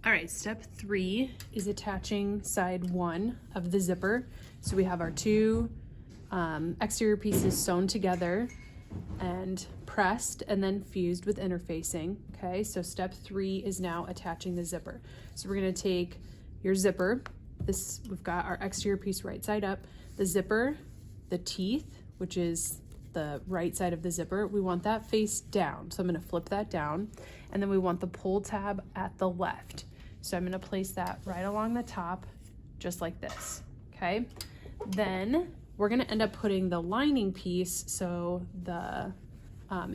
All right, step 3 is attaching side 1 of the zipper. So we have our two exterior pieces sewn together and pressed and then fused with interfacing. Okay, so step 3 is now attaching the zipper. So we're gonna take your zipper, we've got our exterior piece right side up, the zipper, the teeth, which is the right side of the zipper, we want that face down. So I'm gonna flip that down, and then we want the pull tab at the left. So I'm gonna place that right along the top, just like this, okay? Then we're gonna end up putting the lining piece, so the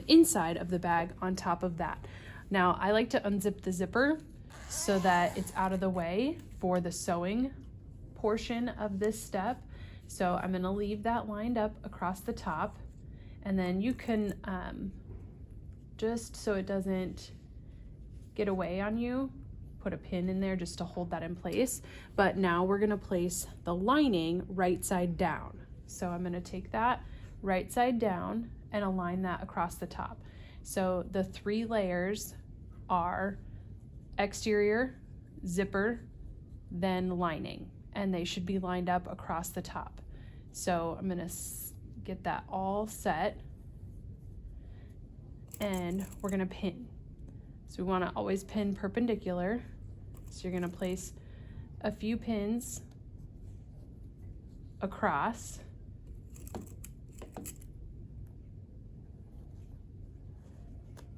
inside of the bag on top of that. Now, I like to unzip the zipper so that it's out of the way for the sewing portion of this step. So I'm gonna leave that lined up across the top, and then you can, just so it doesn't get away on you, put a pin in there just to hold that in place. But now we're gonna place the lining right side down. So I'm gonna take that right side down and align that across the top. So the 3 layers are exterior, zipper, then lining, and they should be lined up across the top. So I'm gonna get that all set, and we're gonna pin. So we wanna always pin perpendicular. So you're gonna place a few pins across.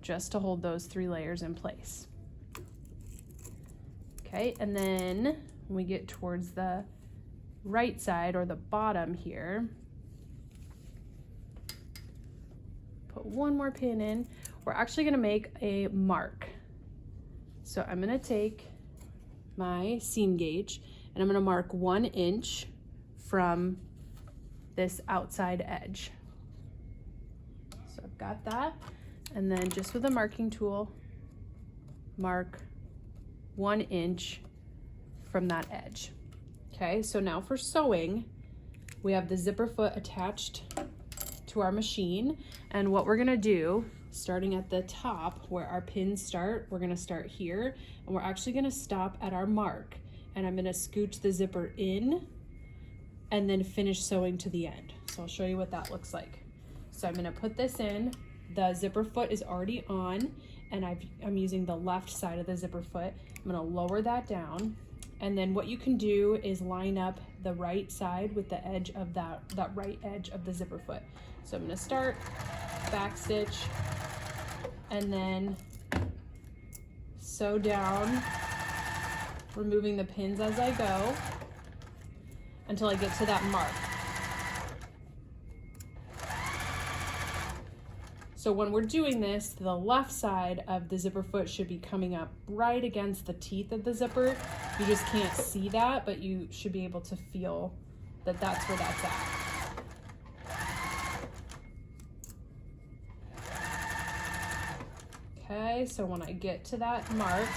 Just to hold those 3 layers in place. Okay, and then when we get towards the right side or the bottom here, put one more pin in. We're actually gonna make a mark. So I'm gonna take my seam gauge and I'm gonna mark 1 inch from this outside edge. So I've got that. And then just with a marking tool, mark 1 inch from that edge. Okay, so now for sewing, we have the zipper foot attached to our machine. And what we're gonna do, starting at the top where our pins start, we're gonna start here, and we're actually gonna stop at our mark. And I'm gonna scooch the zipper in and then finish sewing to the end. So I'll show you what that looks like. So I'm gonna put this in. The zipper foot is already on, and I'm using the left side of the zipper foot. I'm gonna lower that down, and then what you can do is line up the right side with the edge of that right edge of the zipper foot. So I'm gonna start, back stitch, and then sew down, removing the pins as I go until I get to that mark. So when we're doing this, the left side of the zipper foot should be coming up right against the teeth of the zipper. You just can't see that, but you should be able to feel that that's where that's at. Okay, so when I get to that mark,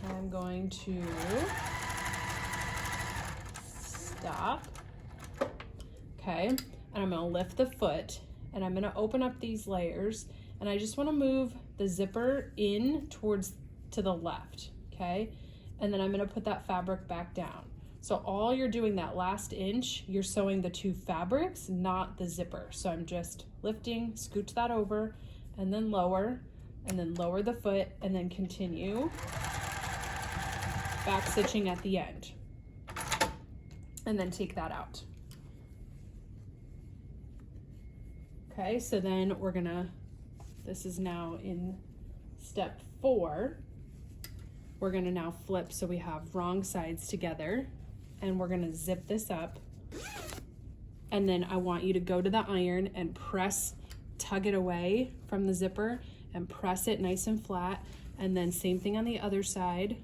I'm going to stop. Okay, and I'm gonna lift the foot, and I'm gonna open up these layers, and I just wanna move the zipper in to the left, okay? And then I'm gonna put that fabric back down. So all you're doing that last inch, you're sewing the 2 fabrics, not the zipper. So I'm just lifting, scooch that over, and then lower the foot, and then continue back stitching at the end. And then take that out. Okay, so then this is now in step 4. We're gonna now flip so we have wrong sides together, and we're gonna zip this up. And then I want you to go to the iron and tug it away from the zipper and press it nice and flat. And then same thing on the other side,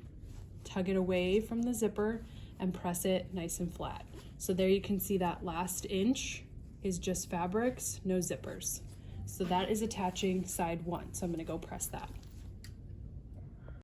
tug it away from the zipper and press it nice and flat. So there you can see that last inch is just fabrics, no zippers. So that is attaching side 1. So I'm gonna go press that.